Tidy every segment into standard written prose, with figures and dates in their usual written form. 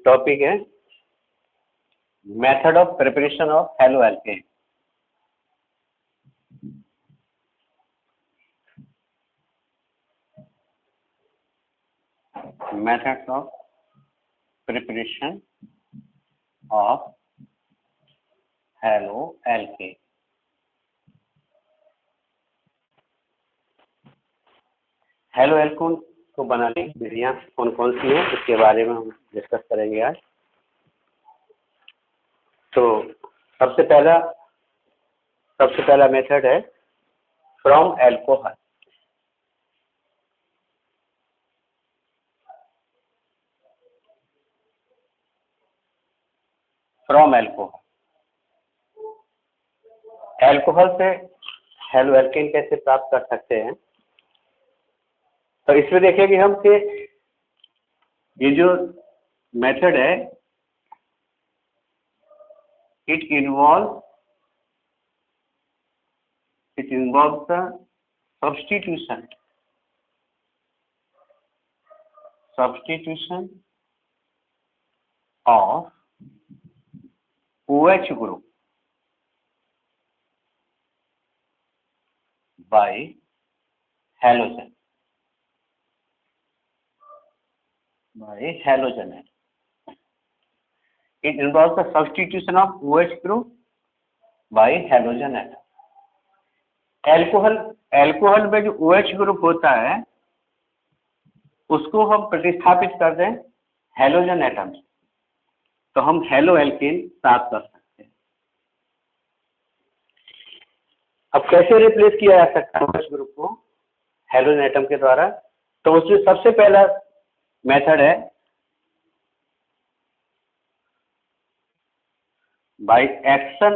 Topic है method of preparation of halo alkane. Method of preparation of halo alkane. Halo alkane को बनाने की विधियां कौन कौन सी हैं इसके बारे में हम डिस्कस करेंगे आज। तो सबसे पहला मेथड है from alcohol. From alcohol, alcohol से हेलो एल्केन कैसे प्राप्त कर सकते हैं। तो इसमें देखेंगे हम कि ये जो मेथड है it involve the substitution of OH group by halogen atom. It involves the substitution of OH group by halogen atom. Alcohol में जो OH ग्रुप होता है उसको हम प्रतिस्थापित कर दें हेलोजन एटम से, तो हम हेलो एल्केन प्राप्त कर सकते हैं। अब कैसे रिप्लेस किया जा सकता है OH ग्रुप को हेलोजन एटम के द्वारा। तो उसमें सबसे पहला मेथड है by action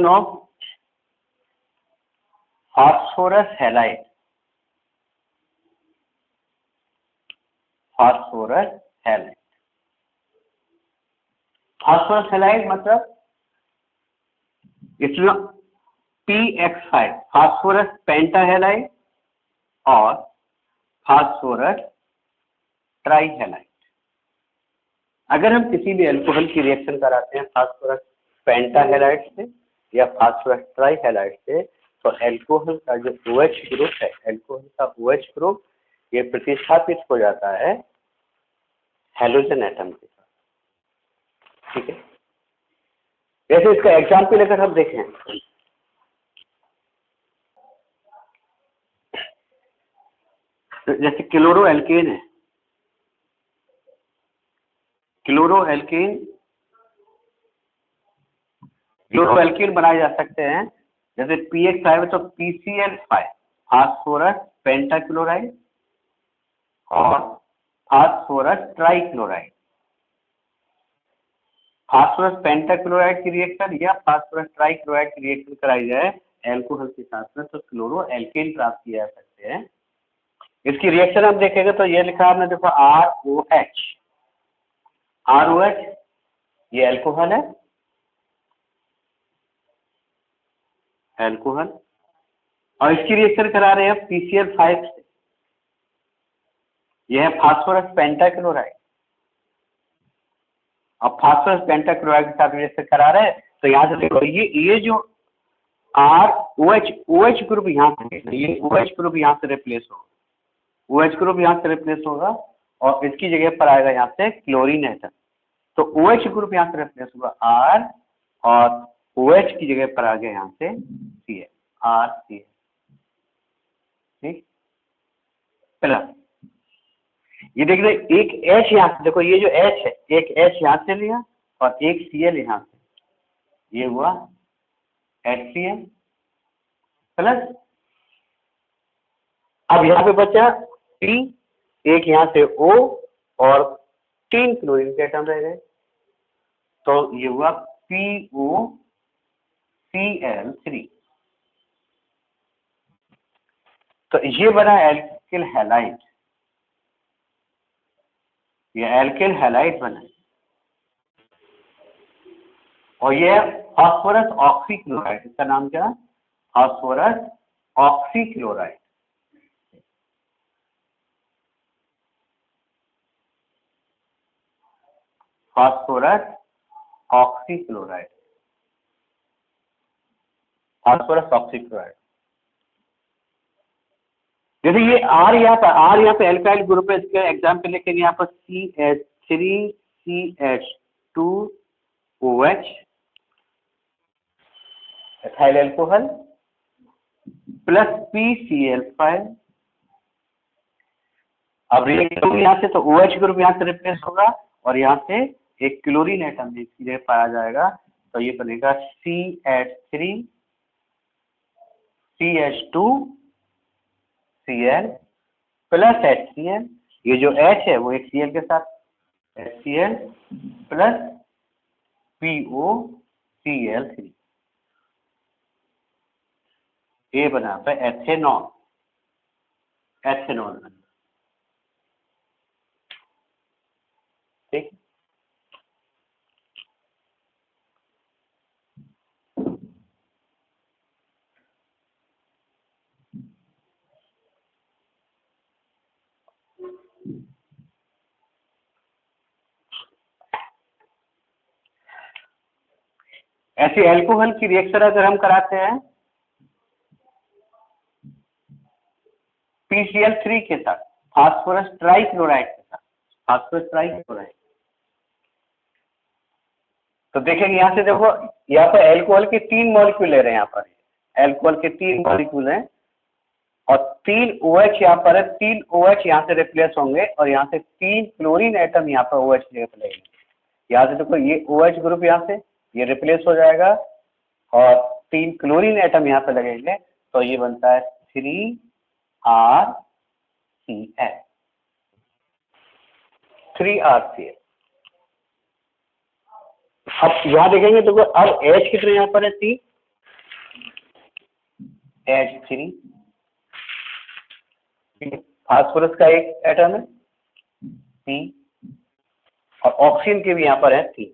of phosphorus halide। phosphorus halide मतलब इसमें PX5 फास्फोरस पेंटाहेलाइड और फास्फोरस ट्राईहेलाइड। अगर हम किसी भी अल्कोहल की रिएक्शन कराते हैं फास्फोरस पेंटाहेलाइड से या फास्फोरस ट्राईहेलाइड से, तो एल्कोहल का जो OH ग्रुप है, एल्कोहल का OH ग्रुप ये प्रतिस्थापित हो जाता है हेलोजन एटम के साथ। ठीक है, जैसे इसका एग्जाम्पल अगर हम देखें, जैसे क्लोरोएल्केन है, क्लोरोएल्केन बनाए जा सकते हैं। जैसे PX5 है तो PCl5 फास्फोरस पेंटाक्लोराइड और फास्फोरस ट्राईक्लोराइड। फास्फोरस पेंटाक्लोराइड की रिएक्शन या फास्फोरस ट्राईक्लोराइड की रिएक्शन कराई जाए एल्कोहल के साथ में तो क्लोरोएल्केन प्राप्त किया जा सकते हैं। इसकी रिएक्शन हम देखेंगे तो ये लिखा हमने, देखो ROH ये एल्कोहल है, और इसकी रिएक्शन करा रहे हैं PCl5 से, यह है फास्फोरस पेंटाक्लोराइड। अब फास्फोरस पेंटाक्लोराइड के साथ रिएक्शन करा रहे हैं तो यहाँ से देखो ये जो OH ग्रुप यहाँ से, ये OH ग्रुप यहाँ से रिप्लेस होगा, OH ग्रुप यहाँ से रिप्लेस होगा और इसकी जगह पर आएगा यहाँ से क्लोरीन एटम। तो OH ग्रुप यहाँ से रिप्लेस होगा R और OH की जगह पर आ गया यहाँ से RCH। ठीक, पहला ये देख रहे एक H यहाँ से, देखो ये जो H है, एक H यहाँ से लिया और एक Cl यहाँ से, ये हुआ HCl प्लस, अब यहाँ पे बचा P, एक यहाँ से O और 3 क्लोरीन के एटम रह गए, तो ये हुआ POCl3। तो ये बना एल्किल हैलाइड, ये एल्किल हैलाइड बना और ये फास्फोरस ऑक्सीक्लोराइड, इसका नाम क्या, phosphorus oxychloride. Phosphorus oxychloride, phosphorus oxychloride. जैसे ये आर यहाँ पे एल्काइल ग्रुप है, इसके एग्जाम्पल लिखेंगे यहाँ पर CH3CH2OH ethyl alcohol plus PCl5। अब रिएक्ट होंगे यहाँ से तो OH ग्रुप यहाँ से रिप्लेस होगा और यहाँ से एक क्लोरीन एटम इसकी जगह पाया जाएगा, तो ये बनेगा CH3CH2Cl प्लस HCl। ये जो H है वो एक Cl के साथ HCl प्लस POCl3, ये बना पे एथेनॉल, एथेनॉल। ठीक, ऐसे एल्कोहल की रिएक्शन अगर हम कराते हैं PCl3 के साथ फास्फोरस ट्राइक्लोराइड के साथ, फास्फोरस ट्राइक्लोराइड, तो देखेंगे यहाँ से, देखो यहाँ पर एल्कोहल के 3 मॉलिक्यूल ले रहे हैं, यहाँ पर एल्कोहल के 3 मॉलिक्यूल हैं और 3 OH यहाँ पर है, 3 OH यहाँ से रिप्लेस होंगे और यहाँ से 3 क्लोरीन एटम यहाँ पर OH जगह पे लगेंगे। यहाँ से देखो ये OH ग्रुप यहाँ से ये रिप्लेस हो जाएगा और 3 क्लोरीन एटम यहाँ पे लगेंगे, तो ये बनता है 3RCl, 3RCl। अब यहाँ देखेंगे तो अब H कितने यहाँ पर है, 3, H3, फास्फोरस का एक एटम है C और ऑक्सीजन के भी यहाँ पर है 3,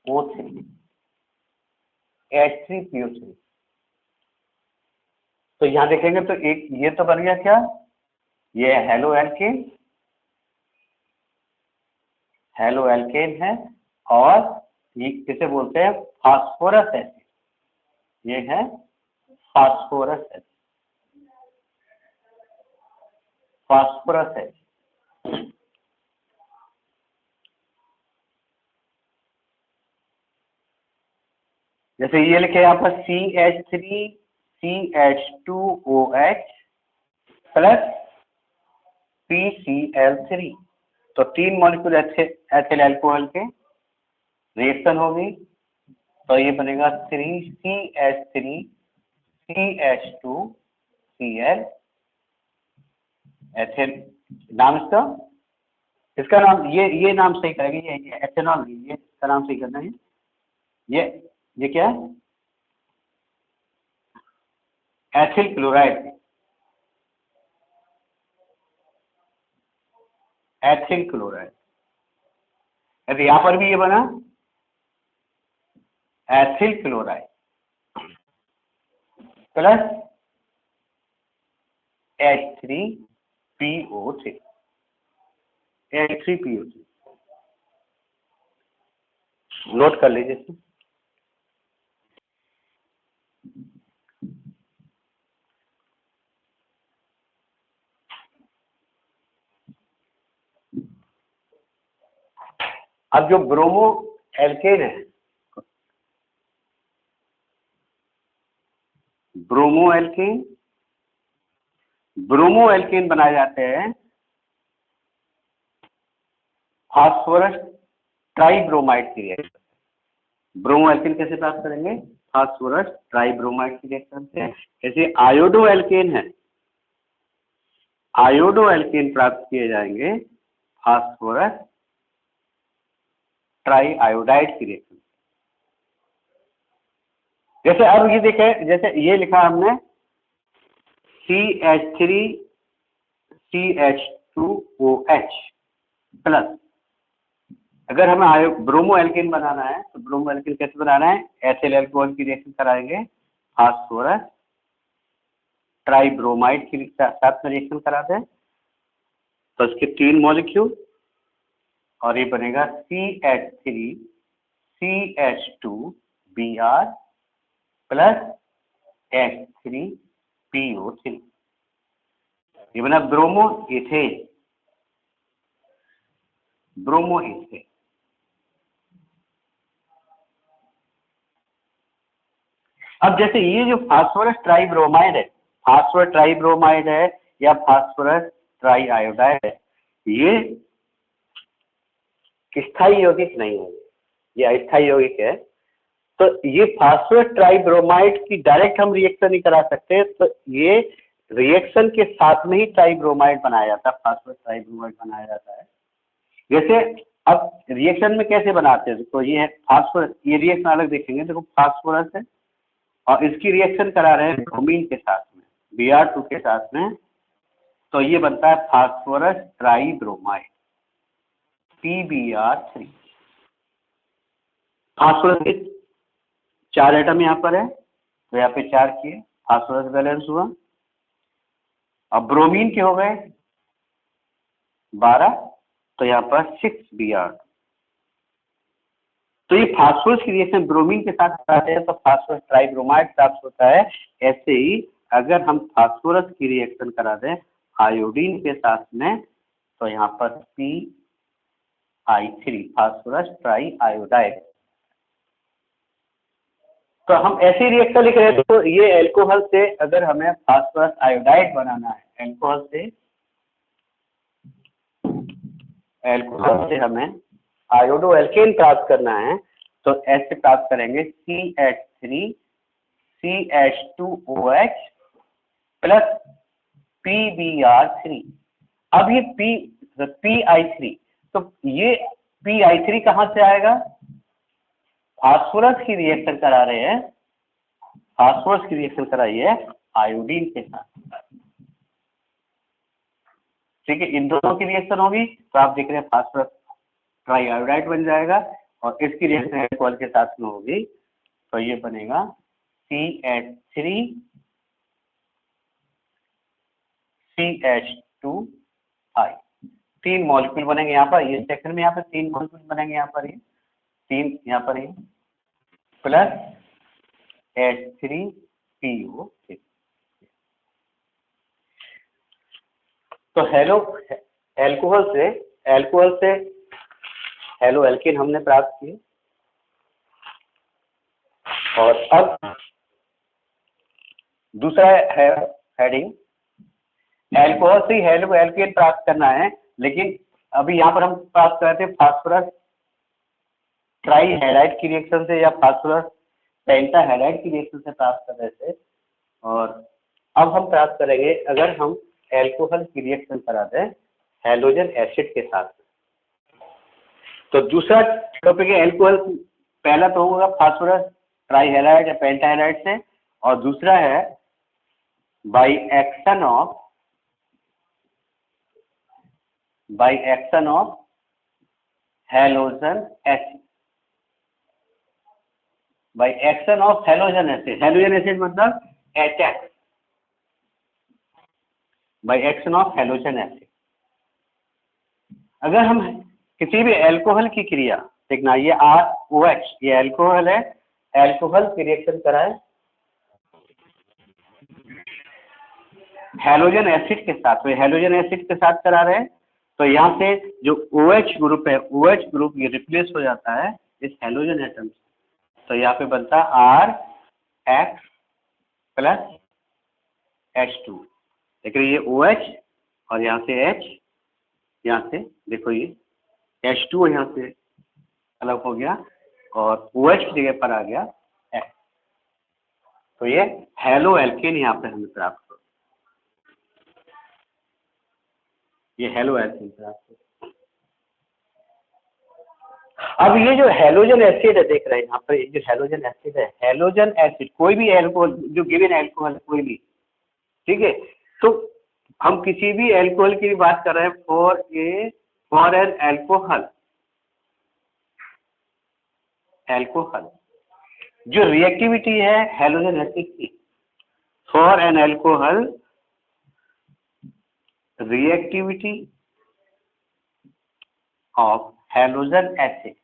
O3, H3PO3। तो यहाँ देखेंगे तो एक ये तो बन गया क्या, ये हेलो एल्केन, हेलो एल्केन है और ये किसे बोलते हैं, फास्फोरस एसिड, ये है फास्फोरस एसिड, फास्फोरस एसिड। जैसे ये लिखे यहाँ पर CH3CH2OH प्लस PCl3, तो 3 मॉलिक्यूल एथिल अल्कोहल के रिएक्शन होगी, तो ये बनेगा 3CH3CH2Cl एथिल। नाम इसका नाम ये नाम सही करेंगे, ये एथेनॉल, ये इसका नाम सही करना है। ये क्या है, एथिल क्लोराइड, एथिल क्लोराइड। यदि यहां पर भी ये बना ethyl chloride plus H3PO3, H3PO3 note कर लीजिए। अब जो ब्रोमो एल्केन है, ब्रोमो एल्केन बनाए जाते हैं फास्फोरस ट्राइब्रोमाइड की रिएक्शन। ब्रोमो एल्केन कैसे प्राप्त करेंगे, फास्फोरस ट्राइब्रोमाइड की रिएक्शन से। जैसे आयोडो एल्केन है, आयोडो एल्केन प्राप्त किए जाएंगे फास्फोरस ट्राई आयोडाइड की रिएक्शन। जैसे अब ये देखें, जैसे ये लिखा हमने CH3CH2OH प्लस, अगर हमें ब्रोमो एल्केन बनाना है तो ब्रोमो एल्केन कैसे बनाना है, एथिल अल्कोहल की रिएक्शन कराएंगे, फास्फोरस ट्राइब्रोमाइड की साथ में रिएक्शन कराते हैं, तो इसके 3 मॉलिक्यूल और ये बनेगा CH3CH2Br प्लस H3PO3। ये बना ब्रोमो इथेन। Bromo ethane. अब जैसे ये जो फास्फोरस ट्राइब्रोमाइड है, फास्फोरस ट्राइब्रोमाइड है या फास्फोरस ट्राई आयोडाइड है, ये स्थायी यौगिक नहीं है, ये अस्थायी यौगिक है। तो ये फास्फोरस ट्राइब्रोमाइड की डायरेक्ट हम रिएक्शन नहीं करा सकते, तो ये रिएक्शन के साथ में ही ट्राइब्रोमाइड बनाया जाता है, फास्फोरस ट्राइब्रोमाइड बनाया जाता है। जैसे अब रिएक्शन में कैसे बनाते हैं, तो ये है फास्फोरस, ये रिएक्शन अलग देखेंगे। देखो फास्फोरस है और इसकी रिएक्शन करा रहे हैं ब्रोमीन के साथ में, Br2 के साथ में, तो ये बनता है फास्फोरस ट्राइब्रोमाइड PBr3। फास्फोरस के 4 एटम यहाँ पर है, तो यहाँ पे 4 किए, फास्फोरस बैलेंस हुआ। अब ब्रोमीन के हो गए 12, तो यहाँ पर 6Br। तो ये फास्फोरस की रिएक्शन ब्रोमीन के साथ कराते हैं तो फास्फोरस ट्राइब्रोमाइड प्राप्त होता है। ऐसे ही अगर हम फास्फोरस की रिएक्शन करा दें आयोडीन के साथ में, तो यहाँ पर PI3 फास्फोरस ट्राई आयोडाइड। तो हम ऐसे रिएक्शन लिख रहे हैं, तो ये एल्कोहल से अगर हमें फास्फोरस आयोडाइड बनाना है, एल्कोहल से हमें आयोडो एल्केन प्राप्त करना है, तो ऐसे प्राप्त करेंगे CH3CH2OH प्लस PBr3। अब ये PI3, तो ये PI3 कहाँ से आएगा? फास्फोरस की रिएक्शन करा रहे हैं, फास्फोरस की रिएक्शन कराई है आयोडीन के साथ। ठीक है, इन दोनों की रिएक्शन होगी तो आप देख रहे हैं फास्फोरस ट्राई आयोडाइड बन जाएगा, और इसकी रिएक्शन एल्कोहल के साथ में होगी, तो ये बनेगा CH3CH2I। 3 मॉलिक्यूल बनेंगे यहाँ पर, ये सेकंड में यहाँ पर 3 मॉलिक्यूल बनेंगे यहाँ पर, ये 3 यहाँ पर, ये प्लस H3PO3। तो एल्कोहल से हेलो एल्केन हमने प्राप्त किए। और अब दूसरा है हेडिंग, एल्कोहल से हेलो एल्केन प्राप्त करना है, लेकिन अभी यहाँ पर हम प्राप्त करते हैं फास्फोरस ट्राई हैलाइड की रिएक्शन से या फास्फोरस पेंटाहैलाइड की रिएक्शन से प्राप्त कर रहे थे। और अब हम प्राप्त करेंगे अगर हम एल्कोहल की रिएक्शन करा दें हैलोजन एसिड के साथ। तो दूसरा टॉपिक है एल्कोहल, पहला तो होगा फास्फोरस ट्राईहैलाइड या पेंटाहैलाइड से, और दूसरा है by action of halogen acid. By action of halogen acid, halogen acid मतलब HX, by action of halogen acid. अगर हम किसी भी एल्कोहल की क्रिया, देखना ये ROH, ये एल्कोहल है, एल्कोहल की रिएक्शन कराए हैलोजन एसिड के साथ, तो हैलोजन एसिड के साथ करा रहे हैं, तो यहाँ से जो OH ग्रुप है, OH ग्रुप ये रिप्लेस हो जाता है इस हैलोजन एटम से, तो यहाँ पे बनता है RX प्लस H2। देखिए ये OH और यहाँ से H, यहाँ से देखो ये H2 यहाँ से अलग हो गया और OH की जगह पर आ गया H। तो ये हेलो एल्केन यहाँ पे हमें प्राप्त हो, ये हेलो एल्केन प्राप्त हो। अब ये जो हैलोजन एसिड है, देख रहे हैं यहाँ पर, ये जो हैलोजन एसिड है, हैलोजन एसिड कोई भी एल्कोहल जो गिवन एल्कोहल कोई भी, ठीक है, तो हम किसी भी एल्कोहल की बात कर रहे हैं, फॉर एन एल्कोहल जो रिएक्टिविटी है हैलोजन एसिड की, for an alcohol reactivity of halogen acid,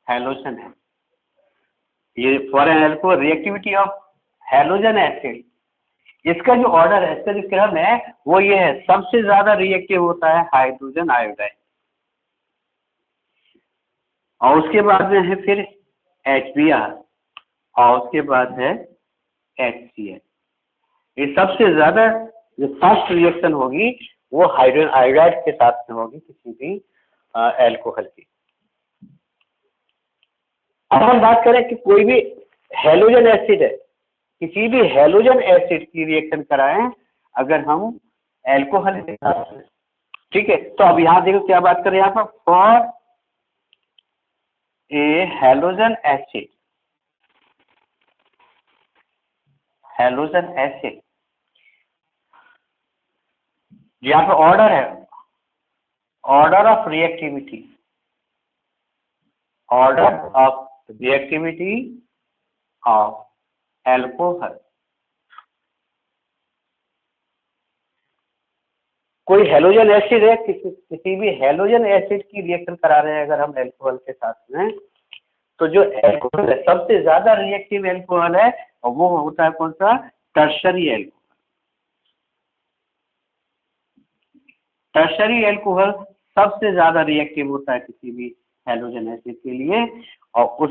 halogen है ये for an alco reactivity of halogen acid. इसका जो ऑर्डर है, इसका जो क्रम है वो ये है, सबसे ज्यादा रिएक्टिव होता है हाइड्रोजन आयोडाइड, और उसके बाद में है फिर HBr, और उसके बाद है HCl। ये सबसे ज्यादा जो फर्स्ट रिएक्शन होगी वो हाइड्रोजन आयोडाइड के साथ में होगी किसी भी एल्कोहल की। अब हम बात करें कि कोई भी हैलोजन एसिड है, किसी भी हैलोजन एसिड की रिएक्शन कराएं अगर हम एल्कोहल के साथ, ठीक है। तो अब यहाँ देखो क्या बात करें यहाँ पर, for a halogen acid, halogen acid यहाँ पर ऑर्डर है, order of reactivity, order of reactivity of alcohol. कोई हैलोजन एसिड है, किसी भी हैलोजन एसिड की रिएक्शन करा रहे हैं अगर हम एल्कोहल के साथ में, तो जो एल्कोहल है सबसे ज्यादा रिएक्टिव एल्कोहल है और वो होता है कौन सा, टर्शरी एल्कोहल। टर्शरी एल्कोहल सबसे ज्यादा रिएक्टिव होता है किसी भी हैलोजन एसिड के लिए, और उस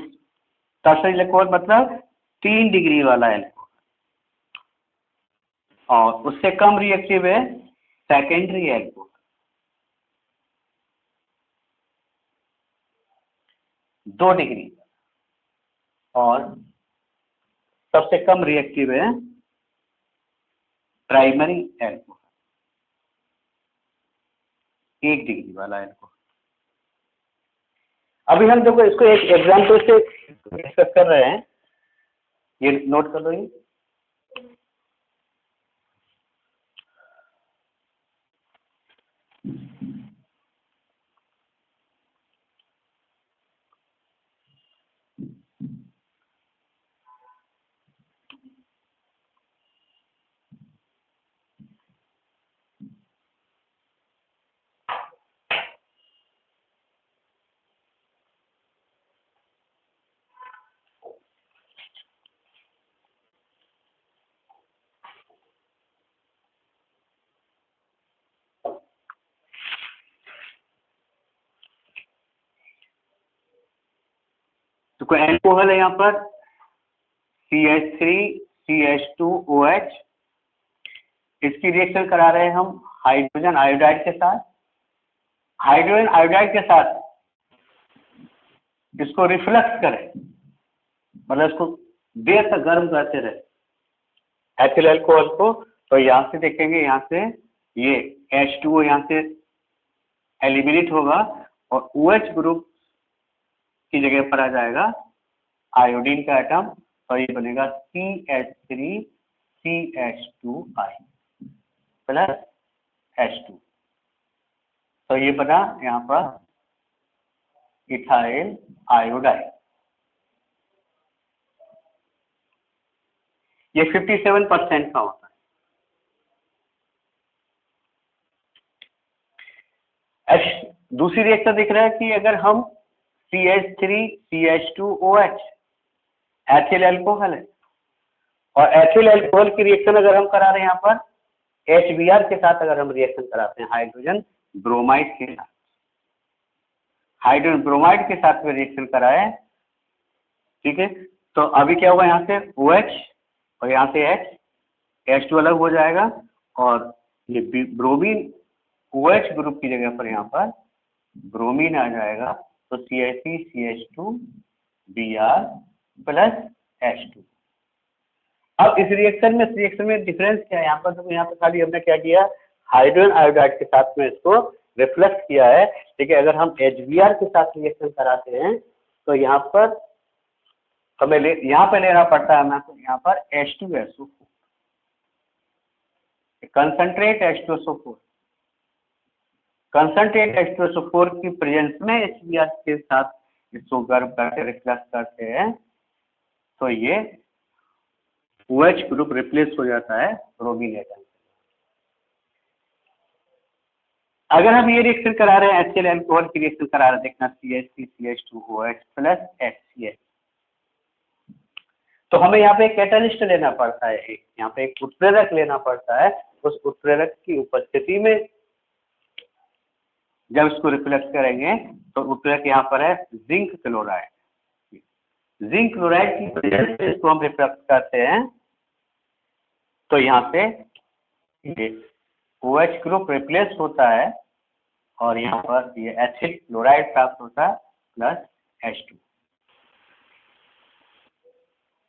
टर्शरी एल्कोहल मतलब 3 डिग्री वाला एल्कोहल, और उससे कम रिएक्टिव है सेकेंडरी एल्कोहल, 2 डिग्री, और सबसे कम रिएक्टिव है प्राइमरी एल्कोहल, 1 डिग्री वाला एल्कोहल। अभी हम देखो इसको एक एग्जाम्पल से डिस्कस कर रहे हैं, ये नोट कर लो ये। तो कोई एल्कोहल है यहाँ पर CH3CH2OH, इसकी रिएक्शन करा रहे हैं हम हाइड्रोजन आयोडाइड के साथ। हाइड्रोजन आयोडाइड के साथ इसको रिफ्लक्स करें, मतलब इसको देर तक गर्म करते रहे एथिल एल्कोहल को, तो यहाँ से देखेंगे, यहाँ से ये H2O यहाँ से एलिमिनेट होगा और OH ग्रुप की जगह पर आ जाएगा आयोडीन का एटम, तो ये बनेगा CH3CH2I प्लस H2, तो ये बना यहाँ पर इथाइल आयोडाइड। ये 57% का होता है। दूसरी रिएक्शन दिख रहा है कि अगर हम CH3CH2OH एथिल एल्कोहल है, और एथिल एल्कोहल की रिएक्शन अगर हम करा रहे हैं यहाँ पर HBr के साथ, अगर हम रिएक्शन कराते हैं हाइड्रोजन ब्रोमाइड के साथ, हाइड्रोजन ब्रोमाइड के साथ में रिएक्शन कराए, ठीक है, तो अभी क्या होगा, यहाँ से OH और यहाँ से H2 अलग हो जाएगा, और ये ब्रोमीन OH ग्रुप की जगह पर यहाँ पर ब्रोमीन आ जाएगा, तो CH3CH2Br प्लस H2। अब इस रिएक्शन में डिफरेंस क्या है यहाँ पर, तो यहाँ पर खाली हमने क्या किया, हाइड्रोजन आयोडाइड के साथ में इसको रिफ्लेक्ट किया है, ठीक है। अगर हम HBr के साथ रिएक्शन कराते हैं तो यहाँ पर हमें यहाँ पर लेना पड़ता है हमें, तो यहाँ पर H2SO4, concentrate H2SO4, concentrate H2SO4 की प्रेजेंस में HBr के साथ इसको गर्म करके रिफ्लेक्ट करते हैं, तो ये OH ग्रुप रिप्लेस हो जाता है ब्रोमीन एटम। अगर हम ये रिएक्शन करा रहे हैं HCl अल्कोहल की रिएक्शन करा रहे हैं, देखना CH3CH2OH प्लस HCl, तो हमें यहाँ पे एक कैटालिस्ट लेना पड़ता है, यहाँ पे एक उत्प्रेरक लेना पड़ता है। उस उत्प्रेरक की उपस्थिति में जब इसको रिफ्लेक्ट करेंगे तो उत्प्रेरक यहाँ पर है जिंक क्लोराइड। जिंक क्लोराइड की वजह से इसको हम रिफ्लेक्ट करते हैं, तो यहाँ पे OH ग्रुप रिप्लेस होता है और यहाँ पर ये एसिड क्लोराइड प्राप्त होता है प्लस H2।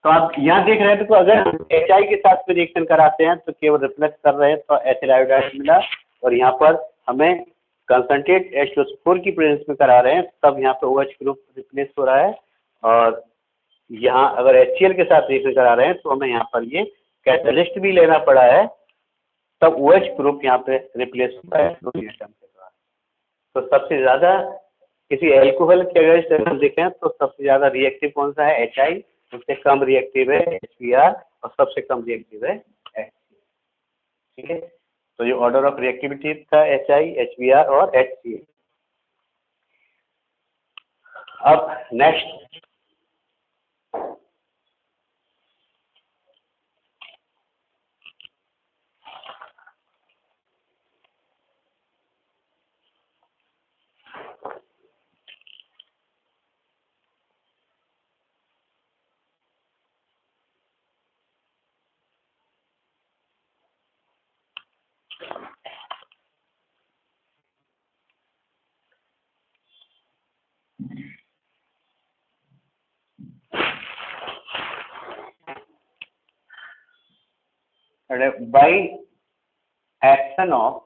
तो आप यहाँ देख रहे हैं, तो अगर HI के साथ में रिएक्शन कराते हैं तो केवल रिफ्लेक्ट कर रहे हैं तो एथिल आयोडाइड मिला, और यहाँ पर हमें कंसंट्रेट H2SO4 की प्रेजेंस में करा रहे हैं तब यहाँ पे OH ग्रुप रिप्लेस हो रहा है, और यहाँ अगर HCl के साथ रिएक्शन करा रहे हैं तो हमें यहाँ पर ये कैटलिस्ट भी लेना पड़ा है, तब OH ग्रुप यहाँ पे रिप्लेस होता है क्लोरीन एटम के द्वारा। तो सबसे ज़्यादा किसी एल्कोहल के अगर हम देखें तो सबसे ज़्यादा रिएक्टिव कौन सा है? HI, सबसे कम रिएक्टिव है HBr, और सबसे कम रिएक्टिव है HCl। ठीक है, तो ये ऑर्डर ऑफ रिएक्टिविटी था HI, HBr और HCl। अब next by action of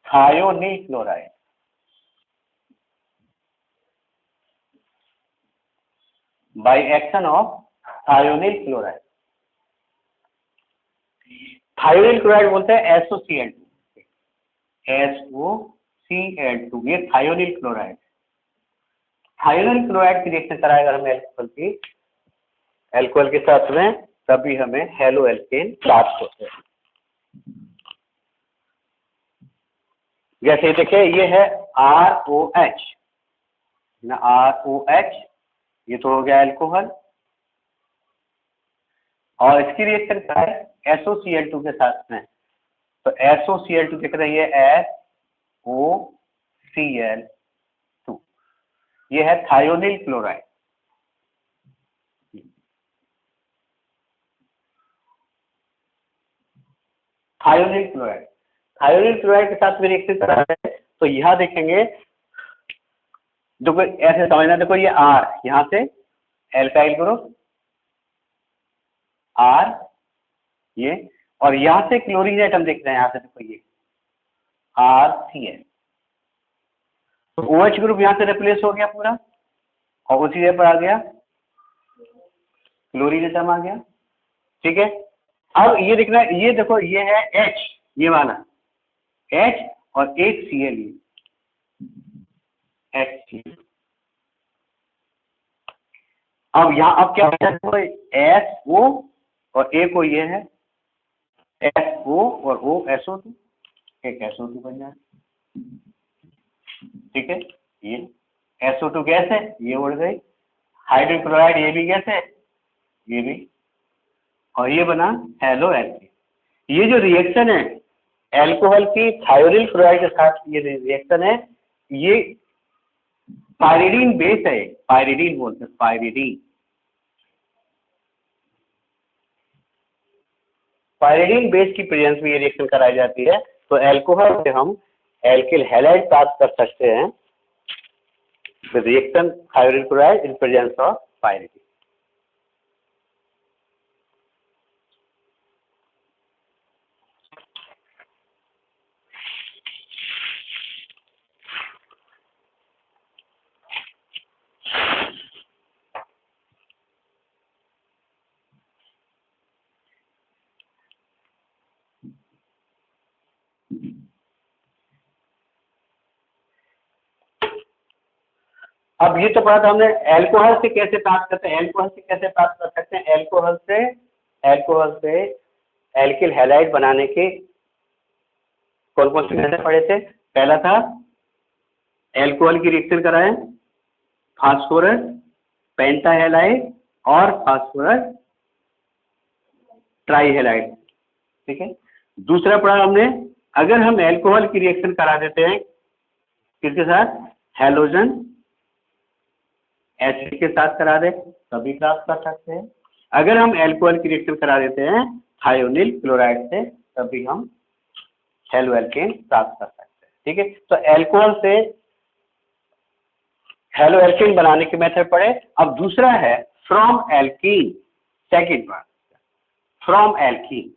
thionyl chloride, by action of thionyl chloride, thionyl chloride बोलते हैं SOCl2, SOCl2, ये थायोनिल क्लोराइड। थायोनिल क्लोराइड की रिएक्शन कराएगा हमें एल्कोहल के साथ में, तभी हमें हेलो एल्केन प्राप्त होते हैं। जैसे देखिए ये है ROH ना, ROH, ये तो हो गया एल्कोहल, और इसकी रिएक्शन क्या है SOCl2 के साथ में, तो SOCl2 दिख रही है SOCl2, ये है thionyl chloride. Thionyl chloride, thionyl chloride के साथ में रिएक्शन करा रहे हैं तो यहाँ देखेंगे, देखो ऐसे समझना, देखो ये R, यहाँ से एल्काइल ग्रुप R, ये, और यहाँ से क्लोरीन एटम देख रहे हैं, यहाँ से देखो ये RCl, तो OH ग्रुप यहाँ से रिप्लेस हो गया पूरा, और उसी जगह पर आ गया क्लोरीन एटम आ गया। ठीक है, अब ये देखना, ये देखो ये है H, ये वाला H और HCl, HCl। अब यहाँ अब क्या बचा, SO और A को ये है SO और O SO2, एक SO2 बन जाए। ठीक है, ये SO2 गैस है, ये उड़ गई, हाइड्रोजन क्लोराइड ये भी गैस है, ये भी, और ये बना हेलो एल्केन। ये जो रिएक्शन है एल्कोहल की थायोनिल क्लोराइड के साथ, ये रिएक्शन है, ये पायरिडीन बेस है, पायरिडीन बोलते हैं, पायरिडीन, पायरिडीन बेस की प्रेजेंस में ये रिएक्शन कराई जाती है, तो एल्कोहल से हम एल्किल हैलाइड प्राप्त कर सकते हैं with reaction thionyl chloride in presence of pyridine. अब ये तो पढ़ा था हमने, एल्कोहल से कैसे प्राप्त करते हैं, एल्कोहल से कैसे प्राप्त कर सकते हैं, एल्कोहल से एल्किल हैलाइड बनाने के कौन कौन से मेथड पढ़े थे? पहला था एल्कोहल की रिएक्शन कराएं, फास्फोरस, पेंटाहेलाइड और फास्फोरस ट्राईहेलाइड, ठीक है। दूसरा पढ़ा हमने, अगर हम एल्कोहल की रिएक्शन करा देते हैं किसके साथ? हैलोजन एसिड के साथ करा दे तभी प्राप्त कर सकते हैं। अगर हम एल्कोहल की रिएक्शन करा देते हैं थायोनिल क्लोराइड से तभी हम हेलो एल्केन प्राप्त कर सकते हैं, ठीक है। तो एल्कोहल से हेलो एल्केन बनाने के मेथड पढ़े। अब दूसरा है from alkene, second part from alkene.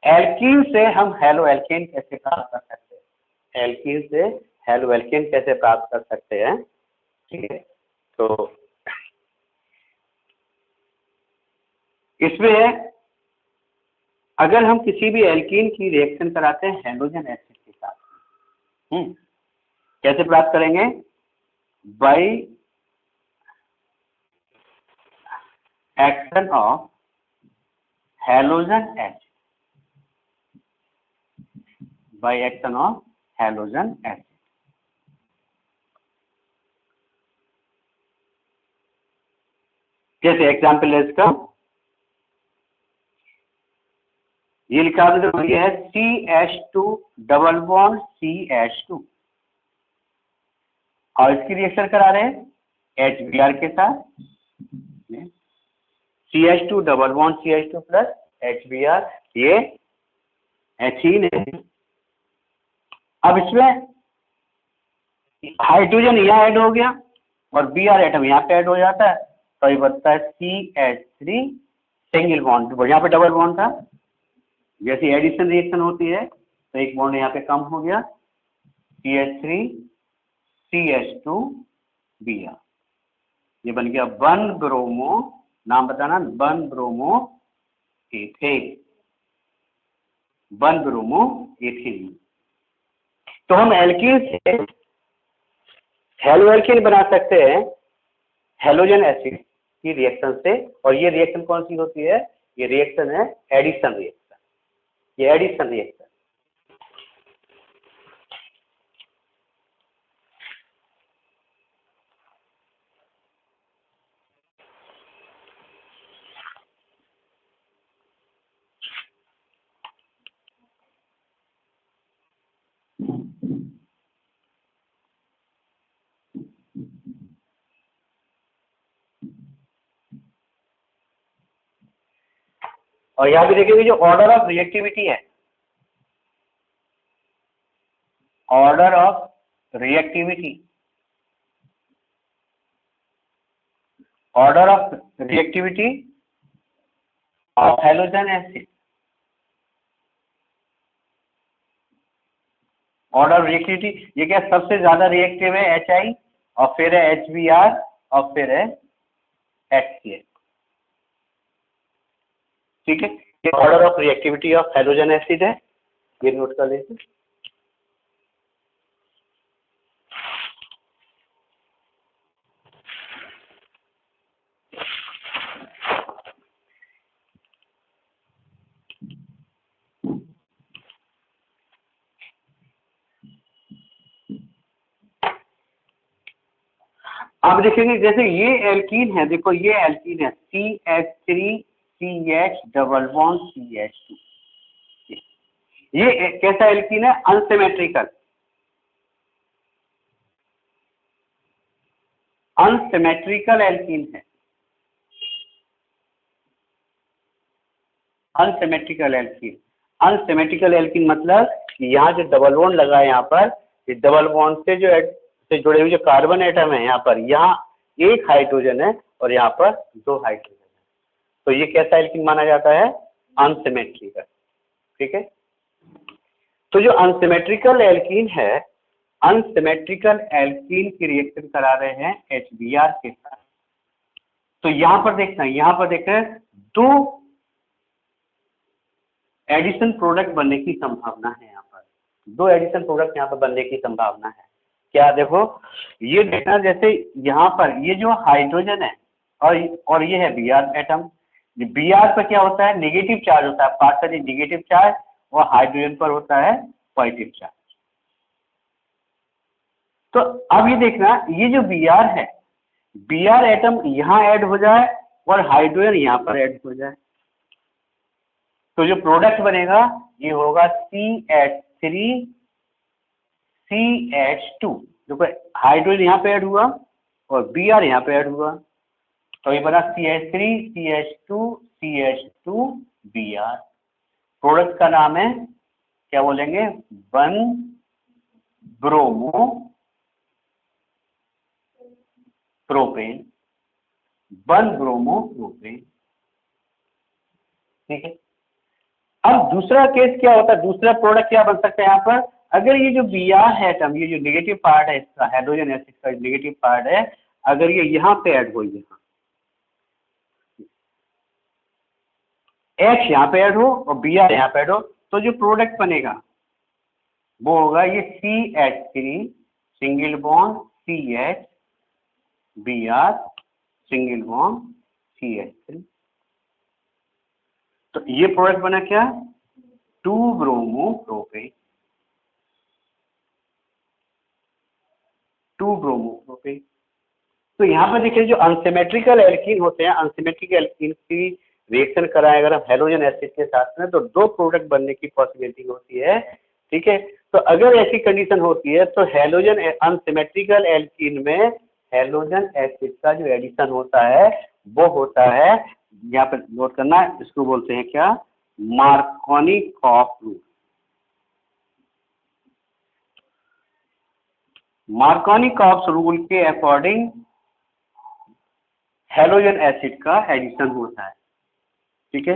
Alkene से हम हेलो एल्केन कैसे प्राप्त कर सकते हैं? एल्कीन से हेलो एल्केन कैसे प्राप्त कर सकते हैं, ठीक है। तो इसमें अगर हम किसी भी एल्कीन की रिएक्शन कराते हैं हैलोजन एसिड के साथ, कैसे प्राप्त करेंगे? By action of halogen acid, by action of halogen acid. जैसे एग्जाम्पल है इसका, ये लिखा है ये है CH2 डबल बॉन्ड CH2 और इसकी रिएक्शन करा रहे हैं HBr के साथ, CH2 double bond CH2 plus HBr, ये एथीन है। अब इसमें हाइड्रोजन यहाँ ऐड हो गया और Br एटम यहाँ पे ऐड हो जाता है, तो ये बनता है CH3 सिंगल बॉन्ड, यहाँ पे डबल बॉन्ड था। जैसे एडिशन रिएक्शन होती है तो एक बॉन्ड यहाँ पे कम हो गया, CH3 CH2 Br, ये बन गया 1 ब्रोमो, नाम बताना 1 ब्रोमो एथेन, 1 ब्रोमो एथेन। तो हम एल्कीन से हेलो एल्कीन बना सकते हैं हेलोजन एसिड की रिएक्शन से, और ये रिएक्शन कौन सी होती है? ये रिएक्शन है एडिशन रिएक्शन, ये एडिशन रिएक्शन। और यहाँ भी देखेंगे जो ऑर्डर ऑफ रिएक्टिविटी है, order of reactivity, order of reactivity of halogen acid, order of reactivity, ये क्या सबसे ज्यादा रिएक्टिव है HI और फिर है HBr और फिर है HCl, ठीक है। ये order of reactivity of halogen acid है, ये नोट कर लीजिए। अब देखेंगे जैसे ये एल्कीन है, देखो ये एल्कीन है CH3 CH double bond CH2, ये कैसा एल्कीन है? अनसिमेट्रिकल, अनसिमेट्रिकल एल्कीन है, अनसिमेट्रिकल एल्कीन। अनसिमेट्रिकल एल्कीन मतलब यहाँ जो डबल बॉन्ड लगा है यहाँ पर, इस डबल बॉन्ड से जो से जुड़े हुए जो कार्बन एटम है यहाँ पर, यहाँ एक हाइड्रोजन है और यहाँ पर 2 हाइड्रोजन है, तो ये कैसा एल्कीन माना जाता है? अनसिमेट्रिकल, ठीक है। तो जो अनसिमेट्रिकल एल्कीन है, अनसिमेट्रिकल एल्कीन की रिएक्शन करा रहे हैं HBr के साथ। तो यहाँ पर देखना, यहाँ पर देखें 2 एडिशन प्रोडक्ट बनने की संभावना है, यहाँ पर 2 एडिशन प्रोडक्ट यहाँ पर बनने की संभावना है। क्या देखो, ये देखना जैसे यहाँ पर ये जो हाइड्रोजन है और ये है Br एटम, बी आर पर क्या होता है, नेगेटिव चार्ज होता है, पार्शियली नेगेटिव चार्ज, और हाइड्रोजन पर होता है पॉजिटिव चार्ज। तो अब ये देखना, ये जो बी आर है, बी आर एटम यहां ऐड हो जाए और हाइड्रोजन यहां पर ऐड हो जाए, तो जो प्रोडक्ट बनेगा ये होगा CH3 CH2। देखो हाइड्रोजन यहाँ पे ऐड हुआ और बी आर यहाँ पे ऐड हुआ, तो ये बना CH3 CH2 CH2 B are. Product का नाम है, क्या बोलेंगे, 1 ब्रोमो प्रोपेन, 1 ब्रोमो प्रोपेन। ठीक है, अब दूसरा केस क्या होता है, दूसरा प्रोडक्ट क्या बन सकता है यहाँ पर, अगर ये जो बी आर है एटम, ये जो नेगेटिव पार्ट है इसका, हाइड्रोजन एसिड का नेगेटिव पार्ट है, अगर ये यहाँ पे ऐड हो, यहाँ H यहाँ पे ऐड हो और बी आर यहाँ पे ऐड हो, तो जो प्रोडक्ट बनेगा वो होगा ये CH3 single bond CH B R single bond CH3। तो ये प्रोडक्ट बना क्या, 2 ब्रोमो प्रोपेन, 2 ब्रोमो प्रोपेन। तो यहाँ पर देखिए जो अनसिमेट्रिकल एल्कीन होते हैं, अनसिमेट्रिकल एल्कीन की रिएक्शन कराएं अगर हम हेलोजन एसिड के साथ में, तो 2 प्रोडक्ट बनने की पॉसिबिलिटी होती है। ठीक है, तो अगर ऐसी कंडीशन होती है तो हेलोजन अनसिमेट्रिकल एल्कीन में हेलोजन एसिड का जो एडिशन होता है वो होता है, यहाँ पर नोट करना, इसको बोलते हैं क्या, मार्कोनिकॉफ रूल। मार्कोनिकॉफ रूल के अकॉर्डिंग हेलोजन एसिड का एडिशन होता है। ठीक है,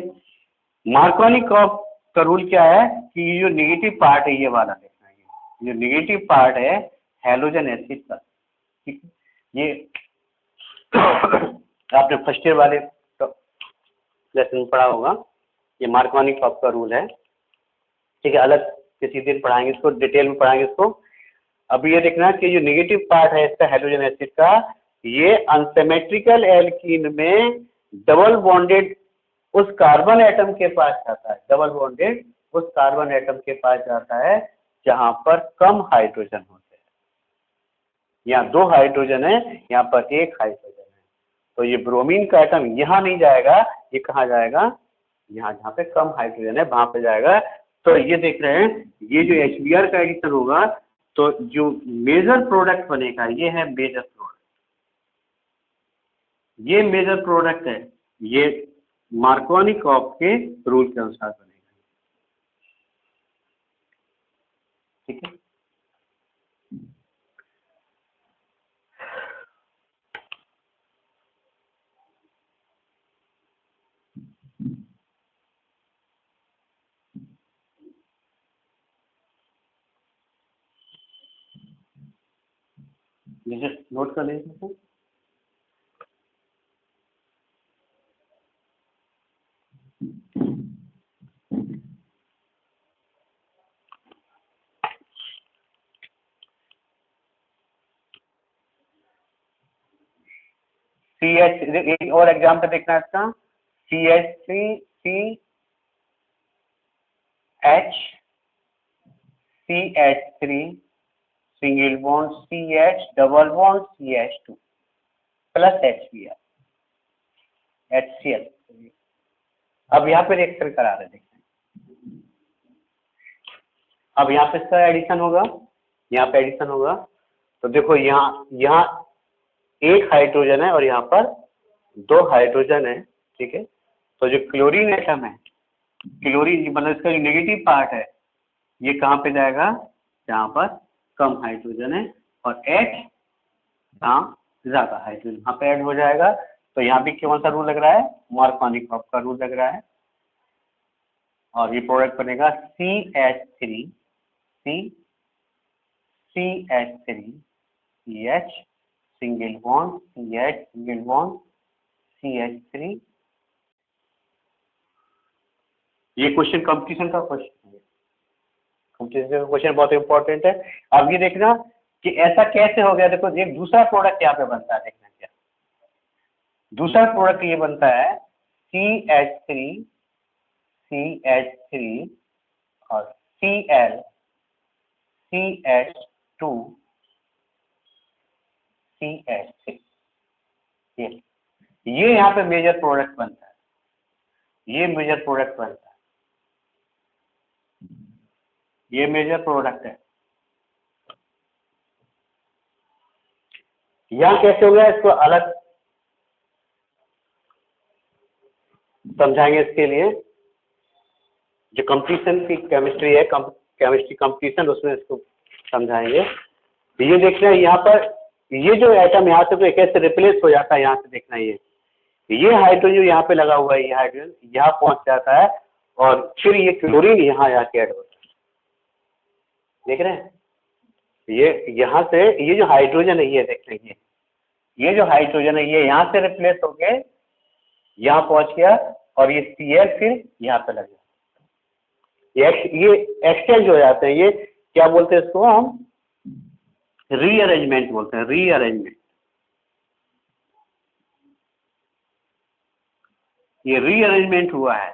मार्कोनिकॉफ का रूल क्या है कि ये जो नेगेटिव पार्ट है, ये वाला देखना, ये जो नेगेटिव पार्ट है हेलोजन एसिड का, ठीक है, ये आपने फर्स्ट ईयर वाले लेसन में पढ़ा होगा, ये मार्कोनिकॉफ का रूल है। ठीक है, अलग किसी दिन पढ़ाएंगे इसको, डिटेल में पढ़ाएंगे इसको। अब ये देखना कि जो नेगेटिव पार्ट है इसका हेलोजन एसिड का, ये अनसिमेट्रिकल एल्कीन में डबल बॉन्डेड उस कार्बन एटम के पास जाता है, डबल बॉन्डेड उस कार्बन एटम के पास जाता है जहां पर कम हाइड्रोजन होते हैं। यहाँ 2 हाइड्रोजन है, यहाँ पर 1 हाइड्रोजन है, तो ये ब्रोमीन का एटम यहाँ नहीं जाएगा, ये कहाँ जाएगा, यहाँ जहाँ पे कम हाइड्रोजन है वहां पे जाएगा। तो ये देख रहे हैं, ये जो HBr का एडिशन होगा तो जो मेजर प्रोडक्ट बनेगा ये है मेजर प्रोडक्ट, ये मेजर प्रोडक्ट है, ये मार्कोनिकॉफ के रूल के अनुसार बनेगा। ठीक है, जैसे नोट कर लीजिए। CH, एक और एग्जाम्पल देखना है इसका, CH3 single bond CH double bond CH2 plus HBr HCl। अब यहाँ पे रिएक्शन करा रहे देखते हैं, अब यहाँ पे इसका एडिशन होगा, यहाँ पे एडिशन होगा, तो देखो यहाँ 1 हाइड्रोजन है और यहाँ पर 2 हाइड्रोजन है। ठीक है, तो जो क्लोरीन एटम है, क्लोरीन मतलब इसका जो नेगेटिव पार्ट है ये कहाँ पे जाएगा, जहाँ पर कम हाइड्रोजन है, और H जहाँ ज्यादा हाइड्रोजन यहाँ पे ऐड हो जाएगा। तो यहाँ भी कौन सा रूल लग रहा है, मार्कोनिकॉफ का रूल लग रहा है, और ये प्रोडक्ट बनेगा CH3 CH single bond CH single bond CH3। ये क्वेश्चन कंपटीशन का क्वेश्चन है, कंपटीशन का क्वेश्चन बहुत इंपॉर्टेंट है। अब ये देखना कि ऐसा कैसे हो गया, देखो एक दूसरा प्रोडक्ट यहाँ पे बनता है, देखना क्या दूसरा प्रोडक्ट ये बनता है CH3 और CH2 CH3। ये यहाँ पे मेजर प्रोडक्ट बनता है, ये मेजर प्रोडक्ट बनता है, ये मेजर प्रोडक्ट है। यहाँ कैसे हो गया इसको अलग समझाएंगे। इसके लिए जो कंपटीशन की केमिस्ट्री है, केमिस्ट्री कंपटीशन, उसमें इसको समझाएंगे। ये देखना है यहाँ पर, ये जो एटम यहाँ से कैसे रिप्लेस हो जाता है, यहाँ से देखना ये हाइड्रोजन यहाँ पे लगा हुआ है, ये हाइड्रोजन यहाँ पहुंच जाता है और फिर ये क्लोरीन यहाँ आके ऐड होता है। देख रहे हैं, ये यहाँ से ये जो हाइड्रोजन है, ये देख लीजिए, ये जो हाइड्रोजन है ये यहाँ से रिप्लेस होके यहाँ पहुंच गया और ये Cl फिर यहाँ पे लग गया। ये एक्सचेंज हो जाते हैं। ये क्या बोलते हैं इसको हम? रीअरेंजमेंट बोलते हैं, रीअरेंजमेंट। ये रीअरेंजमेंट हुआ है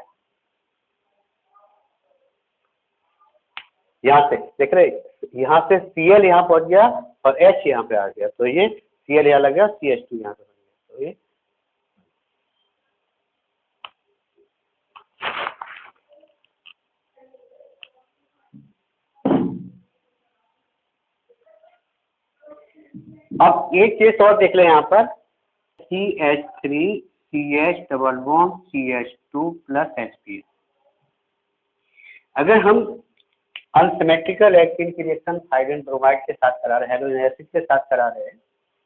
यहाँ से, देख रहे, यहाँ से Cl यहाँ पहुंच गया और H यहाँ पे आ गया, तो ये Cl यहाँ लग गया, CH2 यहाँ पे बन गया। तो ये अब एक केस और देख लें यहाँ पर, CH3 CH double bond CH2 plus H3। अगर हम अनसिमेट्रिकल एल्कीन की रिएक्शन हाइड्रोजन ब्रोमाइड के साथ करा रहे हैं, हाइड्रोजन एसिड के साथ करा रहे हैं,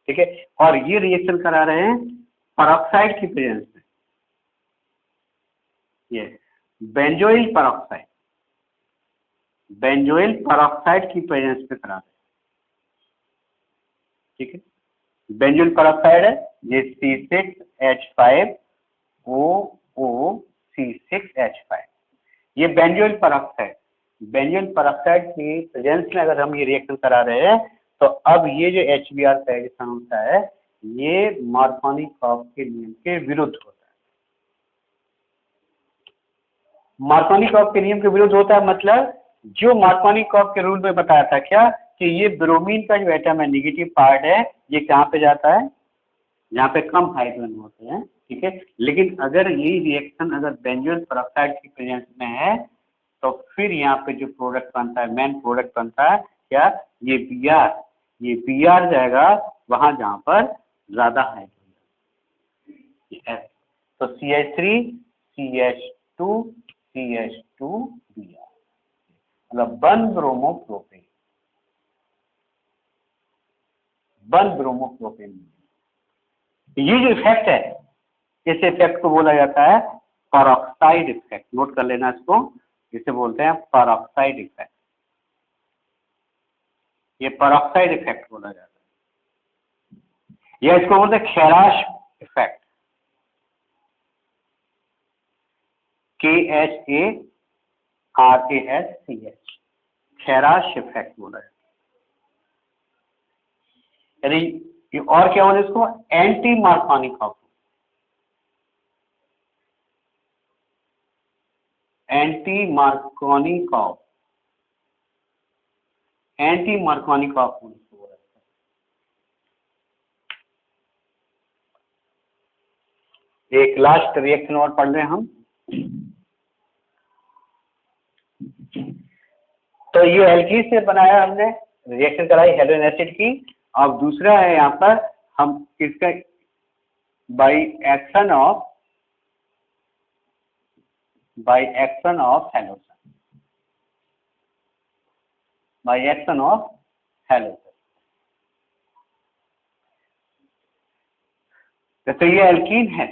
ठीक है, और ये रिएक्शन करा रहे हैं पेरोक्साइड की प्रेजेंस में, ये बेंजोइल पेरोक्साइड, बेंजोइल पेरोक्साइड की प्रेजेंस में करा रहे हैं, ठीक है। बेंजोइल पेरोक्साइड है ये C6H5OO ये बेंजोइल पेरोक्साइड, बेंजोइल पेरोक्साइड की प्रेजेंस में अगर हम ये रिएक्शन करा रहे हैं तो अब ये जो HBr का एडिशन होता है ये मार्कोनी-कॉफ के नियम के विरुद्ध होता है। मार्कोनी-कॉफ के नियम के विरुद्ध होता है मतलब जो मार्कोनी-कॉफ के रूल में बताया था क्या कि ये ब्रोमीन का जो एटम है, नेगेटिव पार्ट है, ये कहाँ पे जाता है? जहाँ पे कम हाइड्रोजन होते हैं, ठीक है। लेकिन अगर यही रिएक्शन अगर बेंजोइल पेरोक्साइड की प्रेजेंस में है तो फिर यहाँ पे जो प्रोडक्ट बनता है, मेन प्रोडक्ट बनता है क्या? ये Br, ये Br जाएगा वहां जहाँ पर ज्यादा हाइड्रोजन। तो CH3 CH2 CH2 Br मतलब 1 ब्रोमोप्रोपेन, 1 ब्रोमोप्रोपेन। ये जो इफेक्ट है, इस इफेक्ट को बोला जाता है पेरोक्साइड इफेक्ट। नोट कर लेना इसको, इसे बोलते हैं पेरोक्साइड इफेक्ट। ये पेरोक्साइड इफेक्ट बोला जाता है, या इसको बोलते हैं खैराश इफेक्ट, KHARASCH, खैराश इफेक्ट बोला जाता है। यानी और क्या बोले इसको? एंटी मार्कोनी-कॉफ, एंटी मार्कोनी-कॉफ, एंटी मार्कोनी-कॉफ इसको बोला जाता है। एक लास्ट रिएक्शन और पढ़ रहे हैं हम। तो ये एल्कीन से बनाया हमने, रिएक्शन कराई हाइड्रोजन एसिड की। अब दूसरा है यहाँ पर हम इसका by action of halogen, by action of halogen. तो ये एल्कीन है,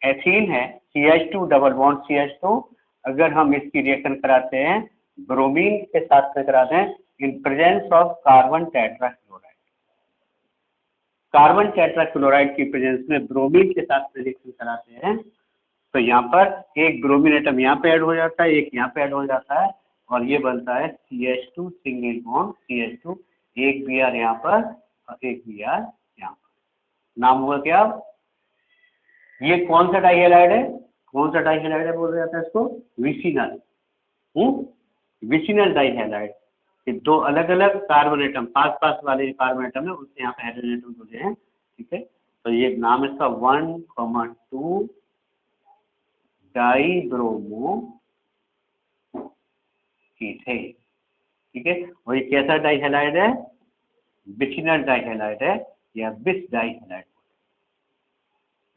एथीन है, CH2 डबल बॉन्ड CH2। अगर हम इसकी रिएक्शन कराते हैं ब्रोमीन के साथ में कराते हैं in presence of carbon tetrachloride, carbon tetrachloride की प्रेजेंस में ब्रोमीन के साथ रिएक्शन कराते हैं तो यहाँ पर एक ब्रोमीन एटम यहाँ पे ऐड हो जाता है, एक यहाँ पे ऐड हो जाता है और ये बनता है CH2 सिंगल बॉन्ड CH2, एक Br यहाँ पर और एक Br यहाँ पर। नाम हुआ क्या? ये कौन सा डाइहैलाइड है, कौन सा डाइहैलाइड है बोला जाता है इसको, विसिनल, विसिनल डाइहैलाइड। ये दो अलग अलग कार्बन एटम, पास पास वाले कार्बन एटम है उससे यहाँ पे हाइड्रोजन एटम जुड़े हैं, ठीक है। तो ये नाम इसका 1,2 डाइब्रोमो ईथेन, ठीक है। और ये कैसा डाइहैलाइड है, विसिनल डाइहैलाइड है या बिस डाइहैलाइड,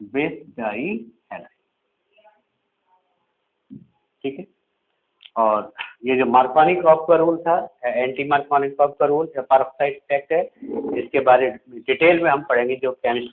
बिस डाइहैलाइड, ठीक है। और ये जो मार्कोनी-क्रॉफ का रूल था, एंटी मार्कोनी-क्रॉफ का रूल या पेरोक्साइड इफेक्ट है, इसके बारे में डिटेल में हम पढ़ेंगे जो केमिस्ट्री